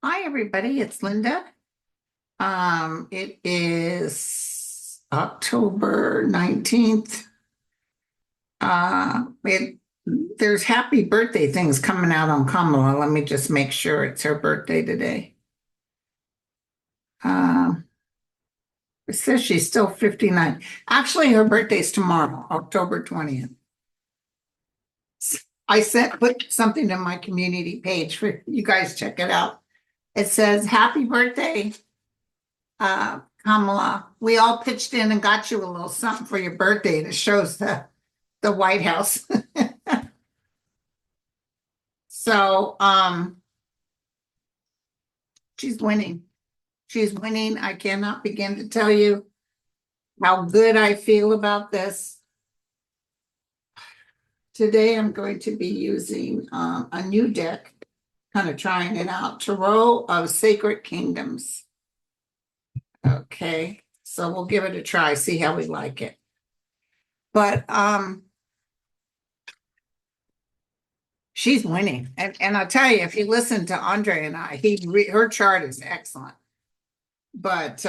Hi, everybody. It's Linda. It is October 19th. There's happy birthday things coming out on Kamala. Let me just make sure it's her birthday today. Um, it says she's still 59. Actually, her birthday's tomorrow, October 20th. Put something in my community page for you guys. Check it out. It says, "Happy birthday, Kamala. We all pitched in and got you a little something for your birthday. And it shows the White House." So she's winning. She's winning. I cannot begin to tell you how good I feel about this. Today I'm going to be using a new deck, kind of trying it out. Tarot of Sacred Kingdoms. Okay, so we'll give it a try, see how we like it. But she's winning. And I'll tell you, if you listen to Andre and I, her chart is excellent. But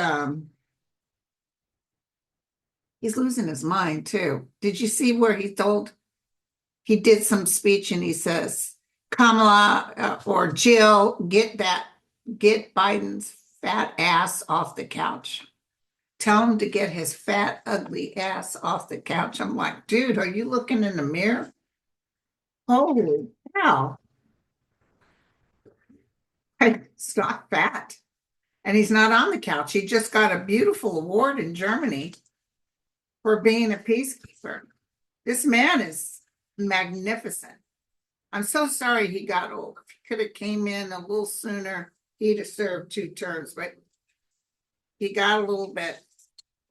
he's losing his mind too. Did you see where he did some speech and he says, Kamala or Jill, get Biden's fat ass off the couch. Tell him to get his fat, ugly ass off the couch. I'm like, dude, are you looking in the mirror? Holy cow. It's not fat. And he's not on the couch. He just got a beautiful award in Germany for being a peacekeeper. This man is magnificent. I'm so sorry he got old. If he could have came in a little sooner, he'd have served 2 terms, but he got a little bit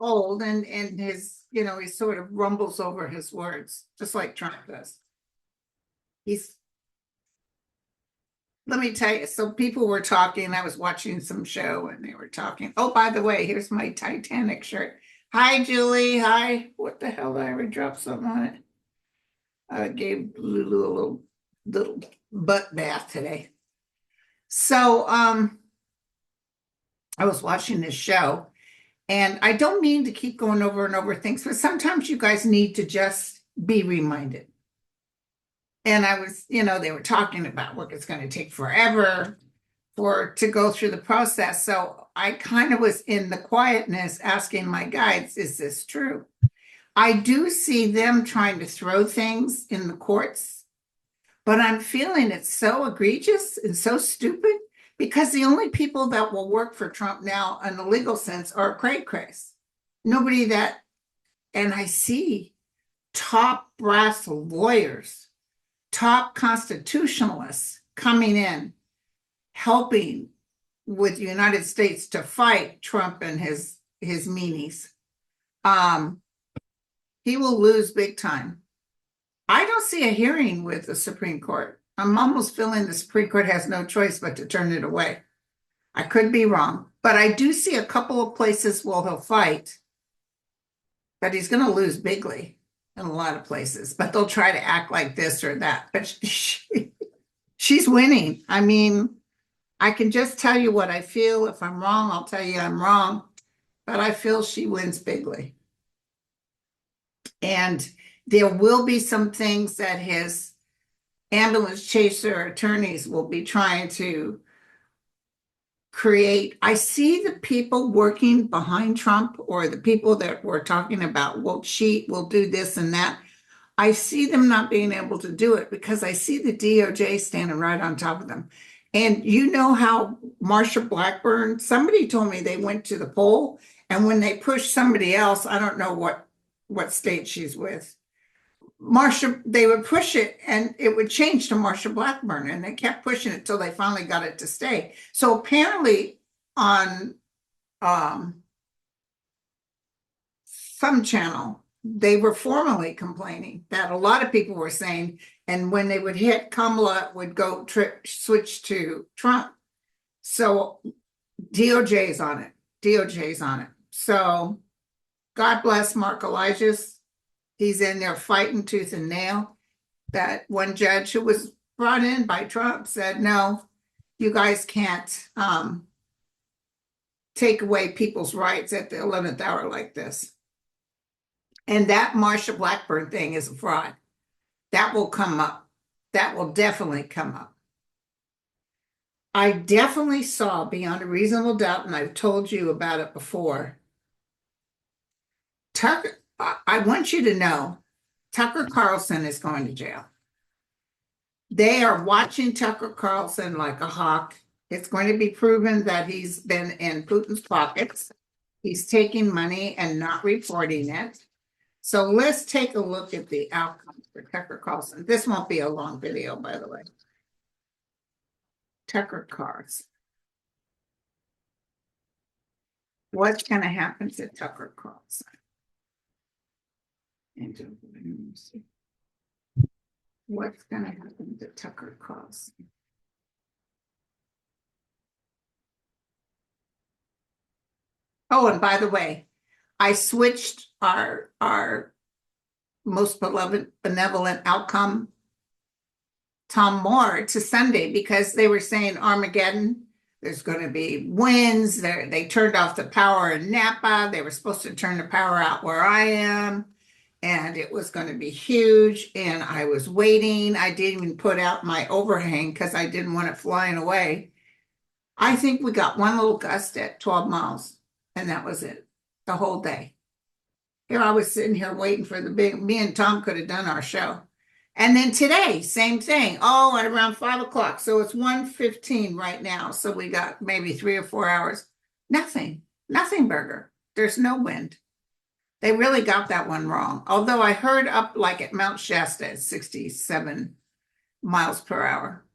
old and his, he sort of rumbles over his words, just like Trump does. Let me tell you, so people were talking, I was watching some show and they were talking. Oh, by the way, here's my Titanic shirt. Hi, Julie. Hi. What the hell did I ever drop something on it? I gave Lulu a little butt bath today. So I was watching this show and I don't mean to keep going over and over things, but sometimes you guys need to just be reminded. And I was, they were talking about what it's going to take forever to go through the process. So I kind of was in the quietness asking my guides, is this true? I do see them trying to throw things in the courts, but I'm feeling it's so egregious and so stupid because the only people that will work for Trump now in a legal sense are cray-crays. Nobody that, and I see top brass lawyers, top constitutionalists coming in, helping with the United States to fight Trump and his meanies. He will lose big time. I don't see a hearing with the Supreme Court. I'm almost feeling the Supreme Court has no choice but to turn it away. I could be wrong, but I do see a couple of places where he'll fight, but he's going to lose bigly in a lot of places, but they'll try to act like this or that. But she's winning. I mean, I can just tell you what I feel. If I'm wrong, I'll tell you I'm wrong, but I feel she wins bigly. And there will be some things that his ambulance chaser attorneys will be trying to create. I see the people working behind Trump or the people that we're talking about will cheat, will do this and that. I see them not being able to do it because I see the DOJ standing right on top of them. And you know how Marsha Blackburn, somebody told me they went to the poll and when they pushed somebody else, I don't know what state she's with, Marsha, they would push it and it would change to Marsha Blackburn and they kept pushing it till they finally got it to stay. So apparently on some channel, they were formally complaining that a lot of people were saying, and when they would hit Kamala, it would go switch to Trump. So DOJ's on it. DOJ's on it. So God bless Mark Elijah's. He's in there fighting tooth and nail. That one judge who was brought in by Trump said, no, you guys can't take away people's rights at the 11th hour like this. And that Marsha Blackburn thing is a fraud. That will come up. That will definitely come up. I definitely saw beyond a reasonable doubt, and I've told you about it before. Tucker, I want you to know, Tucker Carlson is going to jail. They are watching Tucker Carlson like a hawk. It's going to be proven that he's been in Putin's pockets. He's taking money and not reporting it. So let's take a look at the outcomes for Tucker Carlson. This won't be a long video, by the way. Tucker Carlson. What's going to happen to Tucker Carlson? What's going to happen to Tucker Carlson? Oh, and by the way, I switched our most benevolent outcome, Tom Moore, to Sunday because they were saying Armageddon. There's going to be winds. They turned off the power in Napa. They were supposed to turn the power out where I am. And it was going to be huge. And I was waiting. I didn't even put out my overhang because I didn't want it flying away. I think we got one little gust at 12 miles. And that was it the whole day. Here I was sitting here waiting for me and Tom could have done our show. And then today, same thing. Oh, at around 5 o'clock. So it's 1:15 right now. So we got maybe 3 or 4 hours. Nothing burger. There's no wind. They really got that one wrong. Although I heard up like at Mount Shasta at 67 miles per hour.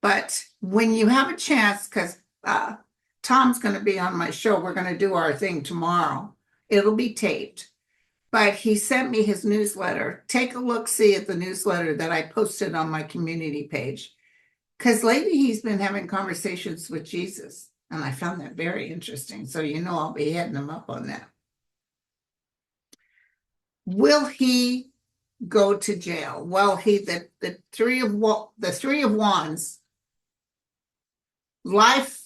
But when you have a chance, because Tom's going to be on my show, we're going to do our thing tomorrow. It'll be taped. But he sent me his newsletter. Take a look, see at the newsletter that I posted on my community page. Because lately he's been having conversations with Jesus. And I found that very interesting. So I'll be heading him up on that. Will he go to jail? Well, the three of wands, life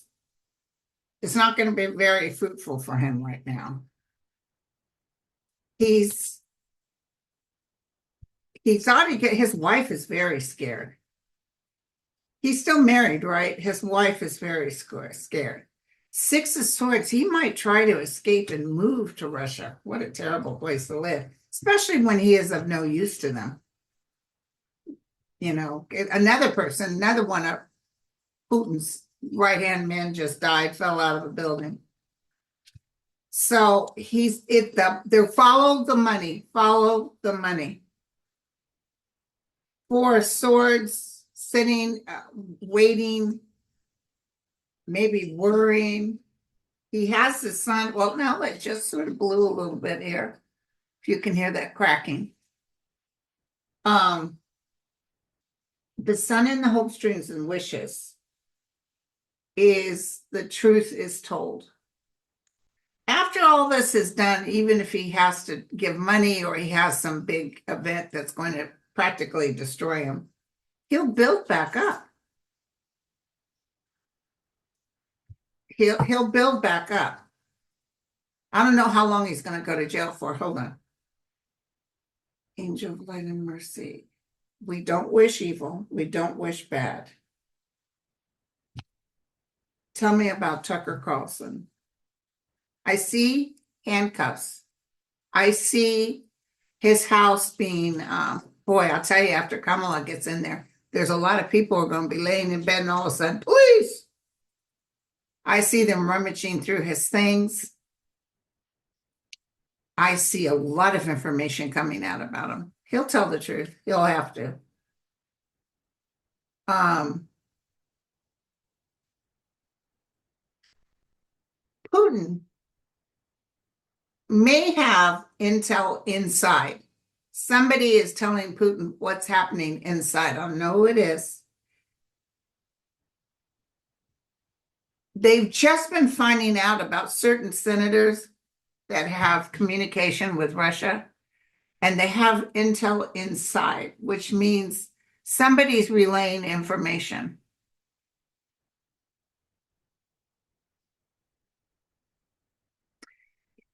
is not going to be very fruitful for him right now. He thought his wife is very scared. He's still married, right? His wife is very scared. 6 of Swords, he might try to escape and move to Russia. What a terrible place to live, especially when he is of no use to them. Another one of Putin's right-hand man just died, fell out of a building. So they follow the money. 4 of Swords, sitting, waiting, maybe worrying. He has the sun. Well, now it just sort of blew a little bit here. If you can hear that cracking. The sun in the hopes, dreams, and wishes is the truth is told. After all this is done, even if he has to give money or he has some big event that's going to practically destroy him, he'll build back up. He'll build back up. I don't know how long he's going to go to jail for. Hold on. Angel of light and mercy. We don't wish evil. We don't wish bad. Tell me about Tucker Carlson. I see handcuffs. I see his house being, boy, I'll tell you, after Kamala gets in there, there's a lot of people who are going to be laying in bed and all of a sudden, police. I see them rummaging through his things. I see a lot of information coming out about him. He'll tell the truth. He'll have to. Putin may have intel inside. Somebody is telling Putin what's happening inside. I don't know who it is. They've just been finding out about certain senators that have communication with Russia, and they have intel inside, which means somebody's relaying information.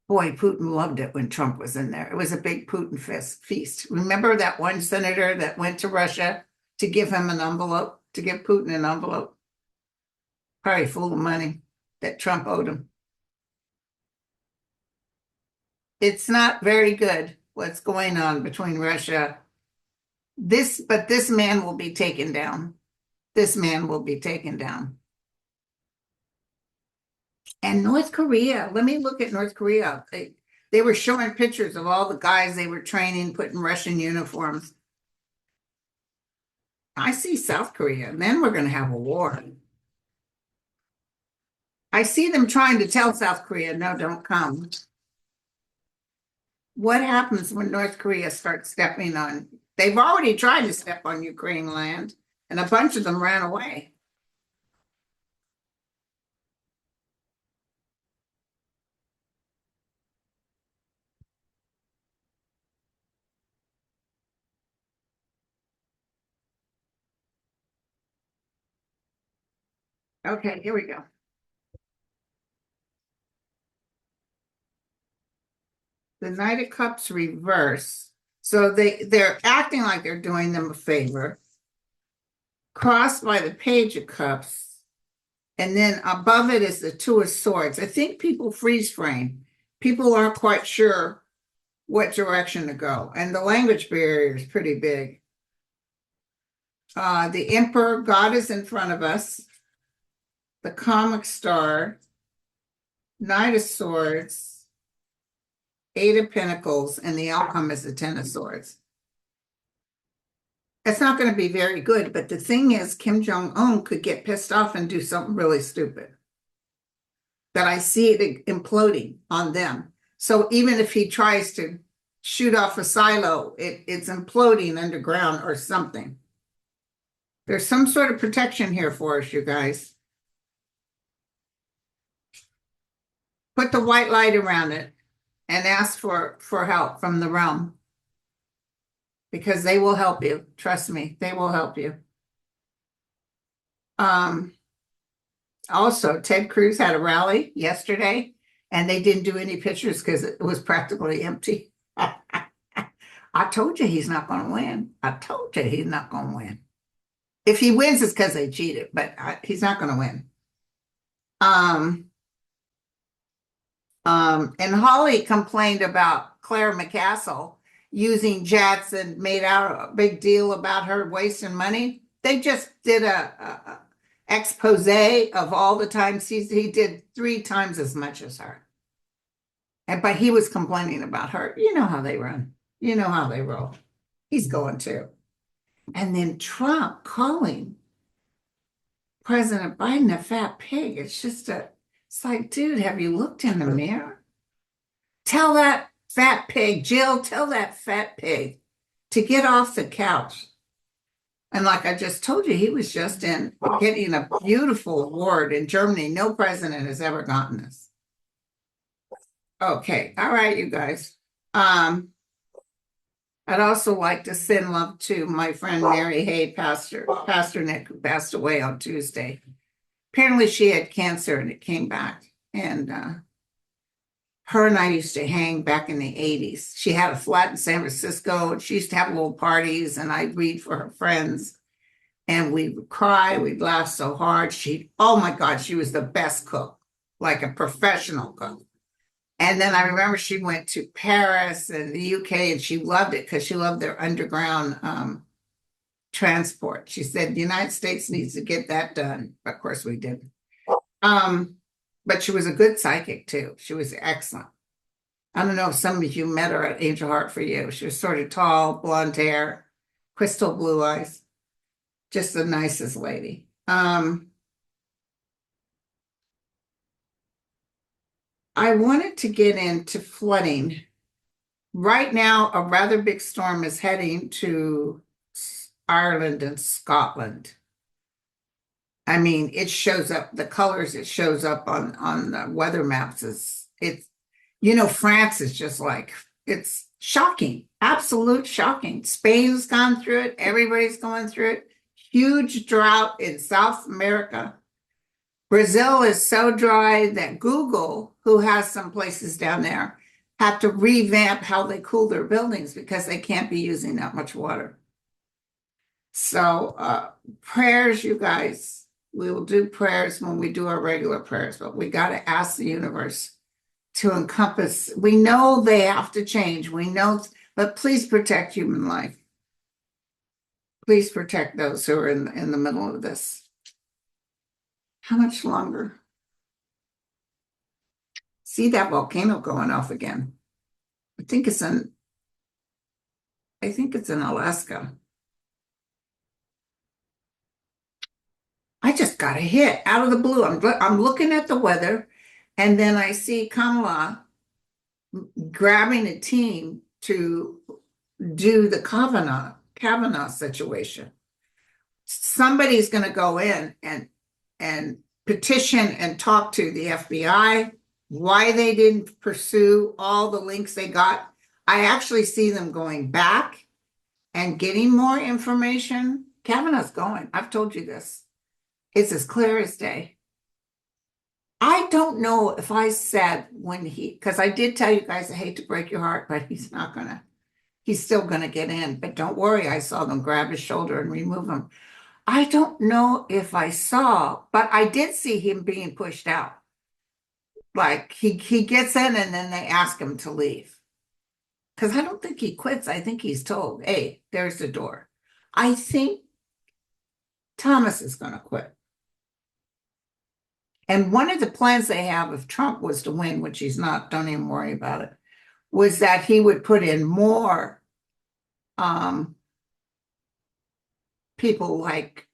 Boy, Putin loved it when Trump was in there. It was a big Putin feast. Remember that one senator that went to Russia to give him an envelope, to give Putin an envelope, probably full of money that Trump owed him. It's not very good what's going on between Russia. But this man will be taken down. This man will be taken down. And North Korea, let me look at North Korea. They were showing pictures of all the guys they were training, put in Russian uniforms. I see South Korea, and then we're going to have a war. I see them trying to tell South Korea, no, don't come. What happens when North Korea starts stepping on? They've already tried to step on Ukraine land, and a bunch of them ran away. Okay, here we go. The Knight of Cups reverse. So they're acting like they're doing them a favor. Crossed by the Page of Cups. And then above it is the Two of Swords. I think people freeze frame. People aren't quite sure what direction to go. And the language barrier is pretty big. The Emperor, God is in front of us. The Comic Star, Knight of Swords, Eight of Pentacles, and the outcome is the Ten of Swords. It's not going to be very good, but the thing is, Kim Jong-un could get pissed off and do something really stupid. That I see it imploding on them. So even if he tries to shoot off a silo, it's imploding underground or something. There's some sort of protection here for us, you guys. Put the white light around it and ask for help from the realm. Because they will help you. Trust me, they will help you. Also, Ted Cruz had a rally yesterday, and they didn't do any pictures because it was practically empty. I told you he's not going to win. I told you he's not going to win. If he wins, it's because they cheated, but he's not going to win. And Hawley complained about Claire McCaskill using jets and made out a big deal about her wasting money. They just did a expose of all the times he did 3 times as much as her. But he was complaining about her. You know how they run. You know how they roll. He's going to. And then Trump calling President Biden a fat pig. It's like, dude, have you looked in the mirror? Tell that fat pig, Jill, tell that fat pig to get off the couch. And like I just told you, he was just getting a beautiful award in Germany. No president has ever gotten this. Okay, all right, you guys. I'd also like to send love to my friend Mary Hay, Pastor Nick, who passed away on Tuesday. Apparently she had cancer and it came back. And her and I used to hang back in the 80s. She had a flat in San Francisco, and she used to have little parties, and I'd read for her friends. And we would cry, we'd laugh so hard. Oh my God, she was the best cook, like a professional cook. And then I remember she went to Paris and the UK, and she loved it because she loved their underground transport. She said the United States needs to get that done. Of course we didn't. But she was a good psychic too. She was excellent. I don't know if some of you met her at Angel Heart for You. She was sort of tall, blonde hair, crystal blue eyes. Just the nicest lady. I wanted to get into flooding. Right now, a rather big storm is heading to Ireland and Scotland. I mean, it shows up, the colors it shows up on the weather maps France is just like, it's shocking, absolute shocking. Spain's gone through it. Everybody's going through it. Huge drought in South America. Brazil is so dry that Google, who has some places down there, have to revamp how they cool their buildings because they can't be using that much water. So, prayers, you guys. We will do prayers when we do our regular prayers, but we got to ask the universe to encompass. We know they have to change. We know, but please protect human life. Please protect those who are in the middle of this. How much longer? See that volcano going off again. I think it's in Alaska. I just got a hit out of the blue. I'm looking at the weather, and then I see Kamala grabbing a team to do the Kavanaugh situation. Somebody's going to go in and petition and talk to the FBI why they didn't pursue all the links they got. I actually see them going back and getting more information. Kavanaugh's going. I've told you this. It's as clear as day. I don't know if I said because I did tell you guys, I hate to break your heart, but he's still gonna get in. But don't worry, I saw them grab his shoulder and remove him. I don't know if I saw, but I did see him being pushed out. Like he gets in and then they ask him to leave. Because I don't think he quits. I think he's told, hey, there's the door. I think Thomas is going to quit. And one of the plans they have, if Trump was to win, which he's not, don't even worry about it, was that he would put in more people like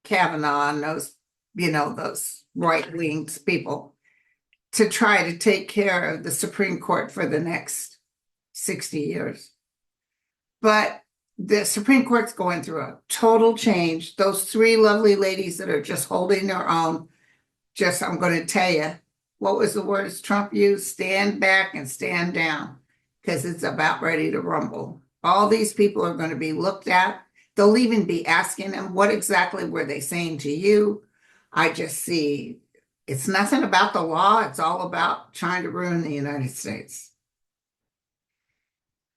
Kavanaugh and those right-wing people to try to take care of the Supreme Court for the next 60 years. But the Supreme Court's going through a total change. Those three lovely ladies that are just holding their own, I'm going to tell you, what was the words Trump used? Stand back and stand down, because it's about ready to rumble. All these people are going to be looked at. They'll even be asking them, what exactly were they saying to you? I just see it's nothing about the law. It's all about trying to ruin the United States.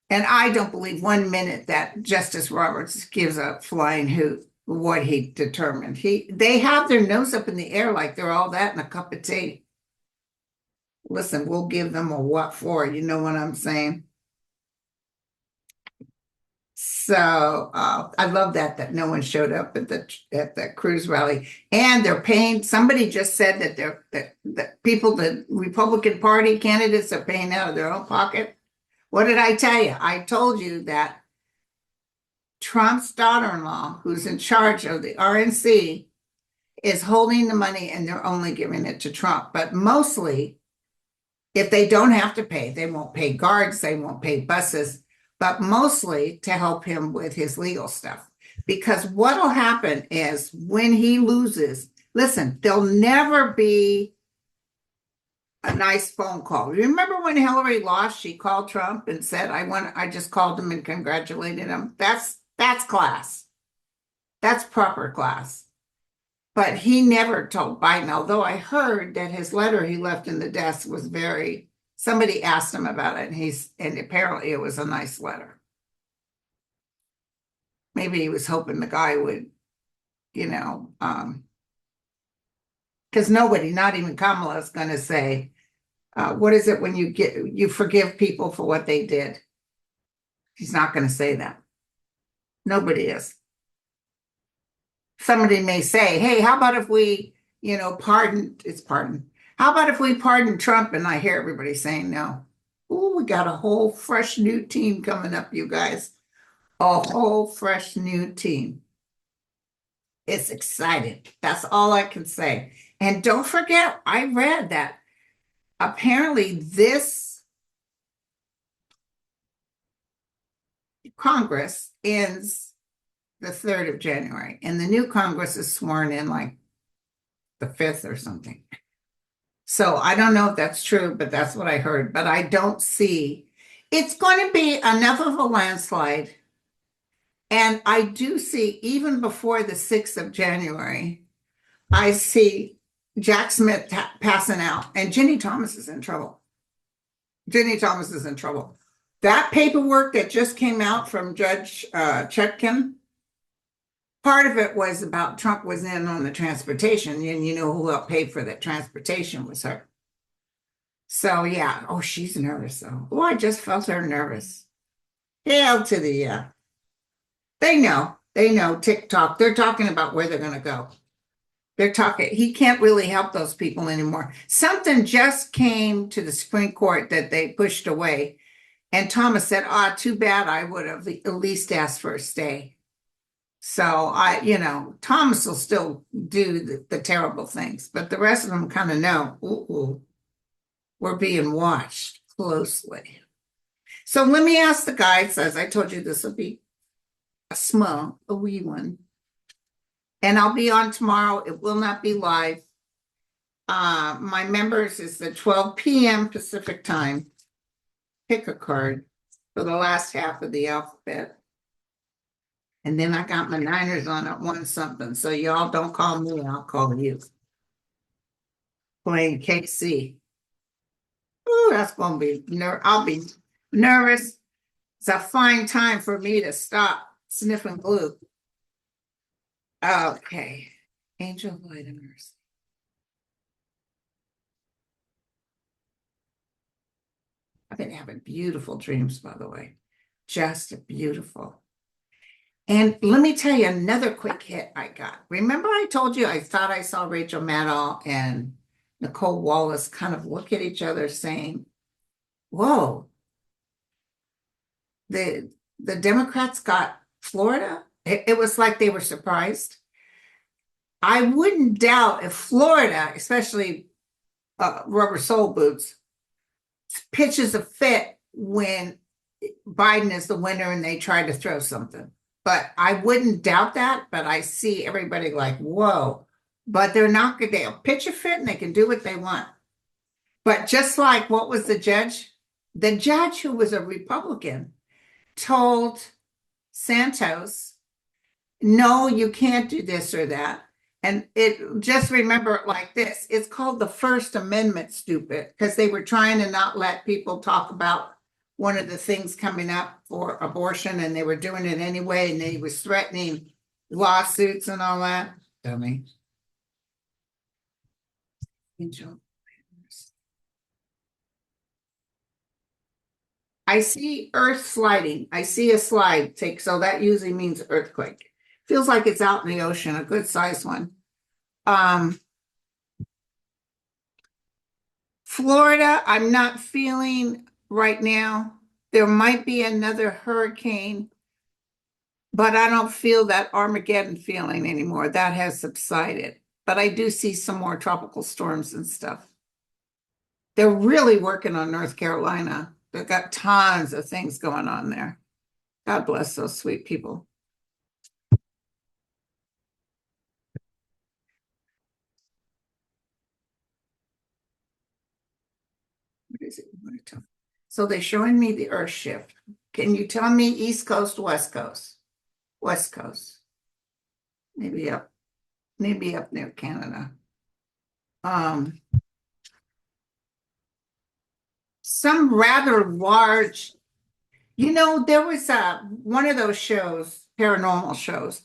And I don't believe 1 minute that Justice Roberts gives a flying hoot what he determined. They have their nose up in the air like they're all that in a cup of tea. Listen, we'll give them a what for, you know what I'm saying? So I love that no one showed up at the Cruz rally, and they're paying. Somebody just said that the Republican Party candidates are paying out of their own pocket. What did I tell you? I told you that Trump's daughter-in-law, who's in charge of the RNC, is holding the money, and they're only giving it to Trump. But mostly, if they don't have to pay, they won't pay guards, they won't pay buses, but mostly to help him with his legal stuff. Because what'll happen is when he loses, listen, there'll never be a nice phone call. Remember when Hillary lost, she called Trump and said, I just called him and congratulated him. That's class. That's proper class. But he never told Biden, although I heard that his letter he left in the desk was somebody asked him about it, and apparently it was a nice letter. Maybe he was hoping the guy would, because nobody, not even Kamala, is going to say, what is it when you forgive people for what they did? He's not going to say that. Nobody is. Somebody may say, hey, how about if we, pardon? How about if we pardon Trump? And I hear everybody saying no. Oh, we got a whole fresh new team coming up, you guys. A whole fresh new team. It's exciting. That's all I can say. And don't forget, I read that apparently this Congress ends the 3rd of January, and the new Congress is sworn in like the 5th or something. So I don't know if that's true, but that's what I heard. But I don't see it's going to be enough of a landslide. And I do see, even before the 6th of January, I see Jack Smith passing out, and Ginny Thomas is in trouble. Ginny Thomas is in trouble. That paperwork that just came out from Judge Chetkin, part of it was about Trump was in on the transportation, and you know who helped pay for that transportation was her. So yeah, oh, she's nervous though. Oh, I just felt her nervous. Hail to the they know TikTok. They're talking about where they're gonna go. They're talking, he can't really help those people anymore. Something just came to the Supreme Court that they pushed away. And Thomas said, too bad, I would have at least asked for a stay. So Thomas will still do the terrible things, but the rest of them kind of know, ooh, we're being watched closely. So let me ask the guys, as I told you, this will be a wee one. And I'll be on tomorrow. It will not be live. My members is the 12 p.m. Pacific time. Pick a card for the last half of the alphabet. And then I got my Niners on at 1 something. So y'all don't call me, I'll call you. Playing KC. Ooh, that's gonna be I'll be nervous. It's a fine time for me to stop sniffing glue. Okay. Angel of light and mercy. I've been having beautiful dreams, by the way. Just beautiful. And let me tell you another quick hit I got. Remember I told you I thought I saw Rachel Maddow and Nicole Wallace kind of look at each other saying, whoa, the Democrats got Florida? It was like they were surprised. I wouldn't doubt if Florida, especially rubber sole boots, pitches a fit when Biden is the winner and they try to throw something. But I wouldn't doubt that, but I see everybody like, whoa. But they're not good. They'll pitch a fit and they can do what they want. But just like what was the judge? The judge, who was a Republican, told Santos, no, you can't do this or that. And just remember it like this. It's called the First Amendment, stupid, because they were trying to not let people talk about one of the things coming up for abortion, and they were doing it anyway, and they was threatening lawsuits and all that. Dummy. Angel. I see earth sliding. I see a slide take, so that usually means earthquake. Feels like it's out in the ocean, a good sized one. Florida, I'm not feeling right now. There might be another hurricane, but I don't feel that Armageddon feeling anymore. That has subsided. But I do see some more tropical storms and stuff. They're really working on North Carolina. They've got tons of things going on there. God bless those sweet people. What is it? So they're showing me the Earth shift. Can you tell me East Coast, West Coast? West Coast. Maybe up near Canada. Some rather large, there was one of those shows, paranormal shows.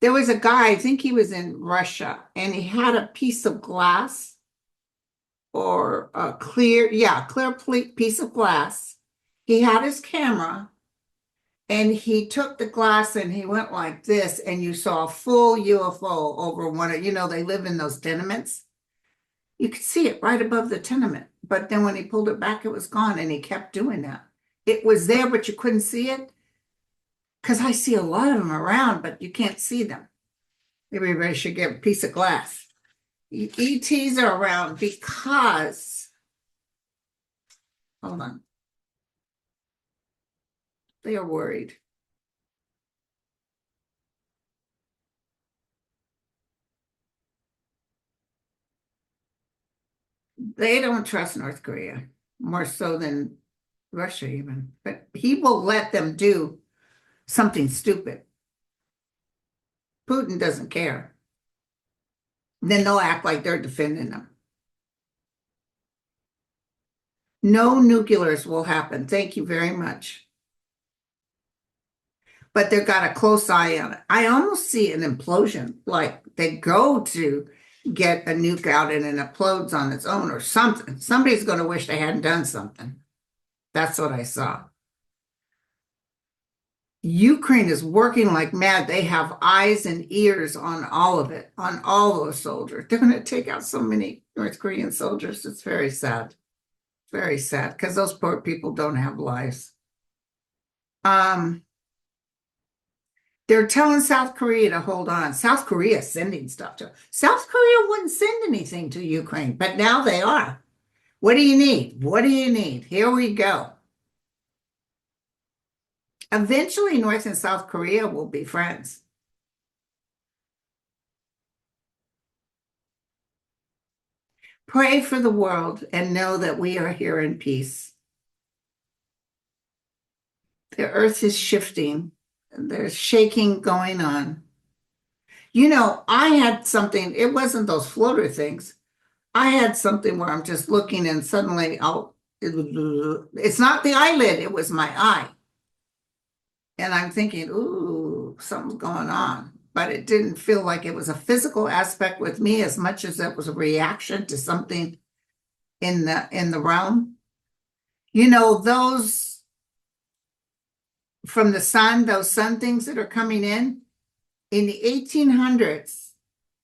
There was a guy, I think he was in Russia, and he had a piece of glass or a clear piece of glass. He had his camera and he took the glass and he went like this, and you saw a full UFO over one of, they live in those tenements. You could see it right above the tenement. But then when he pulled it back, it was gone, and he kept doing that. It was there, but you couldn't see it. Because I see a lot of them around, but you can't see them. Everybody should get a piece of glass. ETs are around because, hold on, they are worried. They don't trust North Korea, more so than Russia even. But he will let them do something stupid. Putin doesn't care. Then they'll act like they're defending them. No nuclears will happen. Thank you very much. But they've got a close eye on it. I almost see an implosion, like they go to get a nuke out and it implodes on its own or something. Somebody's going to wish they hadn't done something. That's what I saw. Ukraine is working like mad. They have eyes and ears on all of it, on all those soldiers. They're going to take out so many North Korean soldiers. It's very sad. Very sad because those poor people don't have lives. They're telling South Korea to hold on. South Korea is sending stuff to South Korea wouldn't send anything to Ukraine, but now they are. What do you need? What do you need? Here we go. Eventually, North and South Korea will be friends. Pray for the world and know that we are here in peace. The earth is shifting. There's shaking going on. You know, I had something, it wasn't those floater things. I had something where I'm just looking and suddenly it's not the eyelid, it was my eye. And I'm thinking, ooh, something's going on. But it didn't feel like it was a physical aspect with me as much as it was a reaction to something in the realm. You know, those from the sun, those sun things that are coming in the 1800s,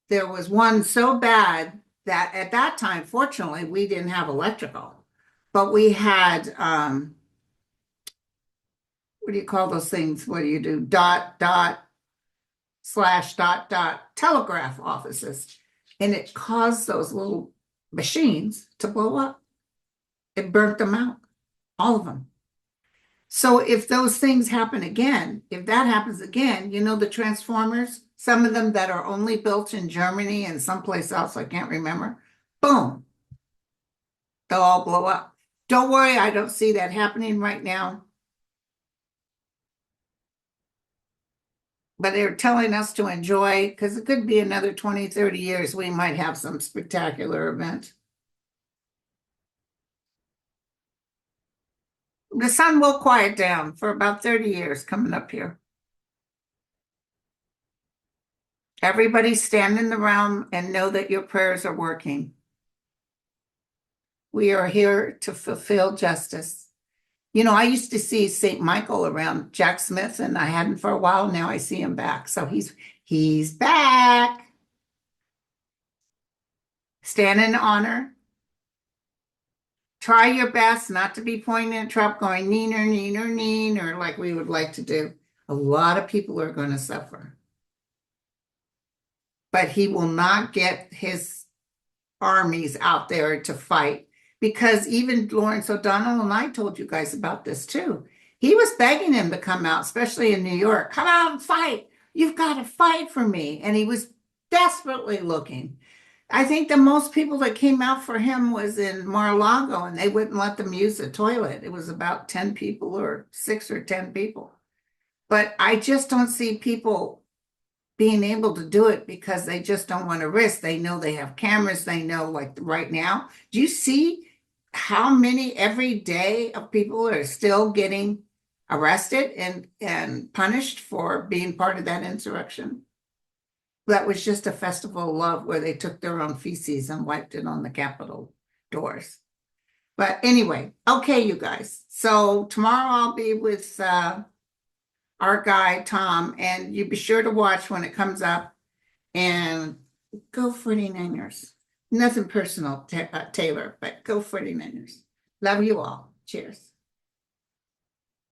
there was one so bad that at that time, fortunately, we didn't have electrical, but we had, what do you call those things? What do you do? Dot, dot, slash, dot, dot, telegraph offices. And it caused those little machines to blow up. It burnt them out, all of them. So if those things happen again, if that happens again, you know, the transformers, some of them that are only built in Germany and someplace else, I can't remember, boom, they'll all blow up. Don't worry, I don't see that happening right now. But they're telling us to enjoy, because it could be another 20, 30 years, we might have some spectacular event. The sun will quiet down for about 30 years coming up here. Everybody stand in the realm and know that your prayers are working. We are here to fulfill justice. You know, I used to see St. Michael around Jack Smith, and I hadn't for a while. Now I see him back. So he's back. Stand in honor. Try your best not to be pointing at Trump going neener, neener, neener, like we would like to do. A lot of people are going to suffer. But he will not get his armies out there to fight, because even Lawrence O'Donnell, and I told you guys about this too, he was begging him to come out, especially in New York. Come out and fight. You've got to fight for me. And he was desperately looking. I think the most people that came out for him was in Mar-a-Lago, and they wouldn't let them use the toilet. It was about 10 people or 6 or 10 people. But I just don't see people being able to do it because they just don't want to risk. They know they have cameras. They know, like right now, do you see how many every day of people are still getting arrested and punished for being part of that insurrection? That was just a festival of love where they took their own feces and wiped it on the Capitol doors. But anyway, okay, you guys. So tomorrow I'll be with our guy, Tom, and you be sure to watch when it comes up, and go 49ers. Nothing personal, Taylor, but go 49ers. Love you all. Cheers.